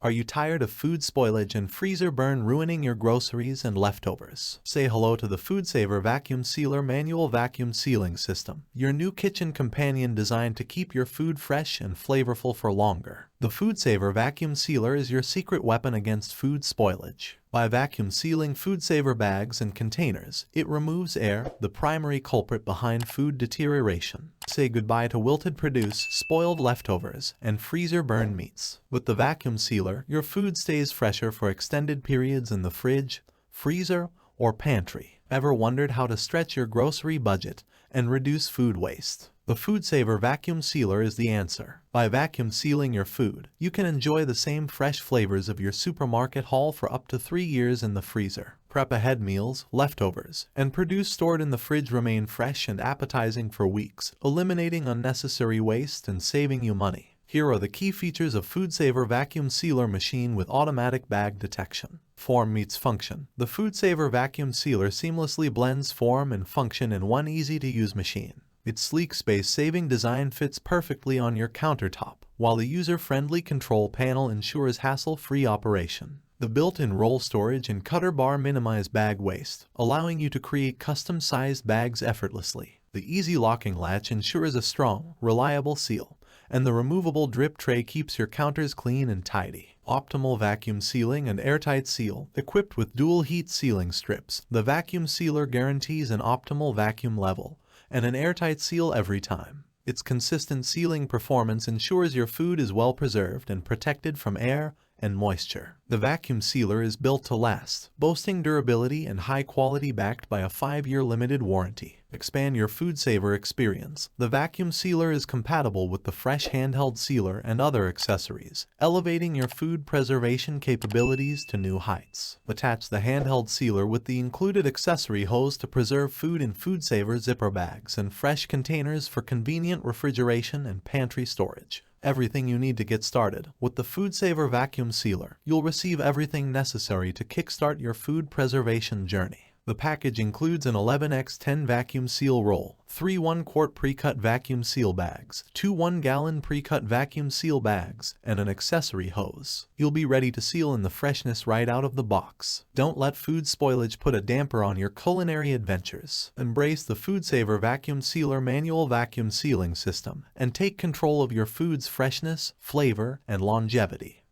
Are you tired of food spoilage and freezer burn ruining your groceries and leftovers? Say hello to the Foodsaver Vacuum Sealer Manual Vacuum Sealing System, your new kitchen companion designed to keep your food fresh and flavorful for longer. The Foodsaver Vacuum Sealer is your secret weapon against food spoilage. By vacuum sealing Foodsaver bags and containers, it removes air, the primary culprit behind food deterioration. Say goodbye to wilted produce, spoiled leftovers, and freezer burn meats. With the vacuum sealer, your food stays fresher for extended periods in the fridge, freezer, or pantry. Ever wondered how to stretch your grocery budget and reduce food waste? The Foodsaver Vacuum Sealer is the answer. By vacuum sealing your food, you can enjoy the same fresh flavors of your supermarket haul for up to 3 years in the freezer. Prep ahead meals, leftovers, and produce stored in the fridge remain fresh and appetizing for weeks, eliminating unnecessary waste and saving you money. Here are the key features of Foodsaver Vacuum Sealer Machine with automatic bag detection. Form meets function. The Foodsaver Vacuum Sealer seamlessly blends form and function in one easy-to-use machine. Its sleek space-saving design fits perfectly on your countertop, while the user-friendly control panel ensures hassle-free operation. The built-in roll storage and cutter bar minimize bag waste, allowing you to create custom-sized bags effortlessly. The easy locking latch ensures a strong, reliable seal, and the removable drip tray keeps your counters clean and tidy. Optimal vacuum sealing and airtight seal. Equipped with dual heat sealing strips, the vacuum sealer guarantees an optimal vacuum level and an airtight seal every time. Its consistent sealing performance ensures your food is well preserved and protected from air and moisture. The vacuum sealer is built to last, boasting durability and high quality backed by a 5-year limited warranty. Expand your Foodsaver experience. The vacuum sealer is compatible with the fresh handheld sealer and other accessories, elevating your food preservation capabilities to new heights. Attach the handheld sealer with the included accessory hose to preserve food in Foodsaver zipper bags and fresh containers for convenient refrigeration and pantry storage. Everything you need to get started. With the Foodsaver Vacuum Sealer, you'll receive everything necessary to kickstart your food preservation journey. The package includes an 11x10 vacuum seal roll, 3 1-quart pre-cut vacuum seal bags, 2 1-gallon pre-cut vacuum seal bags, and an accessory hose. You'll be ready to seal in the freshness right out of the box. Don't let food spoilage put a damper on your culinary adventures. Embrace the Foodsaver Vacuum Sealer Manual Vacuum Sealing System and take control of your food's freshness, flavor, and longevity.